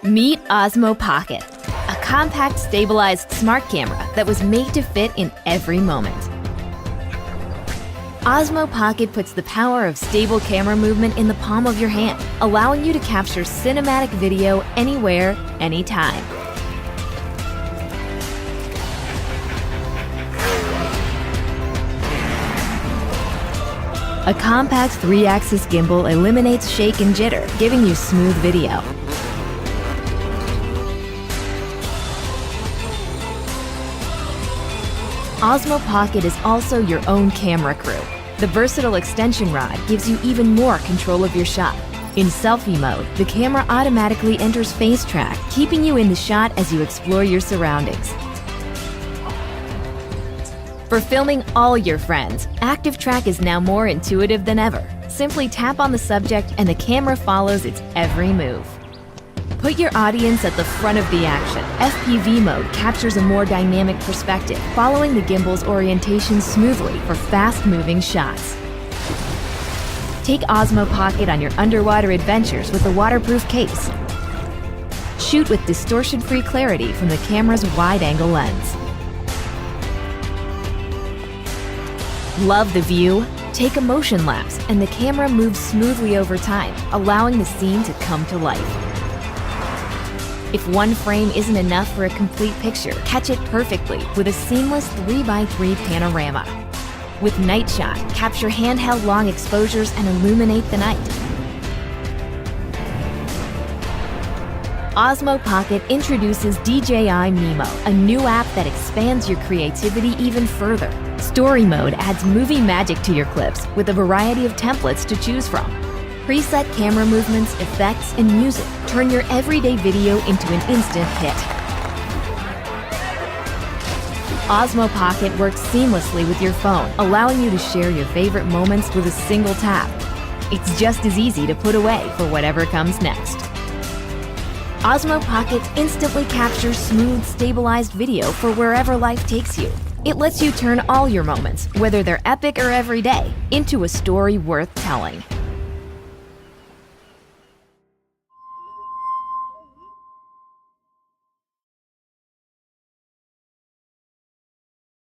Meet Osmo Pocket, a compact, stabilized smart camera that was made to fit in every moment. Osmo Pocket puts the power of stable camera movement in the palm of your hand, allowing you to capture cinematic video anywhere, anytime. A compact 3-axis gimbal eliminates shake and jitter, giving you smooth video. Osmo Pocket is also your own camera crew. The versatile extension rod gives you even more control of your shot. In selfie mode, the camera automatically enters face track, keeping you in the shot as you explore your surroundings. For filming all your friends, Active Track is now more intuitive than ever. Simply tap on the subject and the camera follows its every move. Put your audience at the front of the action. FPV mode captures a more dynamic perspective, following the gimbal's orientation smoothly for fast-moving shots. Take Osmo Pocket on your underwater adventures with a waterproof case. Shoot with distortion-free clarity from the camera's wide-angle lens. Love the view? Take a motion lapse, and the camera moves smoothly over time, allowing the scene to come to life. If one frame isn't enough for a complete picture, catch it perfectly with a seamless 3x3 panorama. With Night Shot, capture handheld long exposures and illuminate the night. Osmo Pocket introduces DJI Mimo, a new app that expands your creativity even further. Story mode adds movie magic to your clips with a variety of templates to choose from. Preset camera movements, effects, and music turn your everyday video into an instant hit. Osmo Pocket works seamlessly with your phone, allowing you to share your favorite moments with a single tap. It's just as easy to put away for whatever comes next. Osmo Pocket instantly captures smooth, stabilized video for wherever life takes you. It lets you turn all your moments, whether they're epic or everyday, into a story worth telling.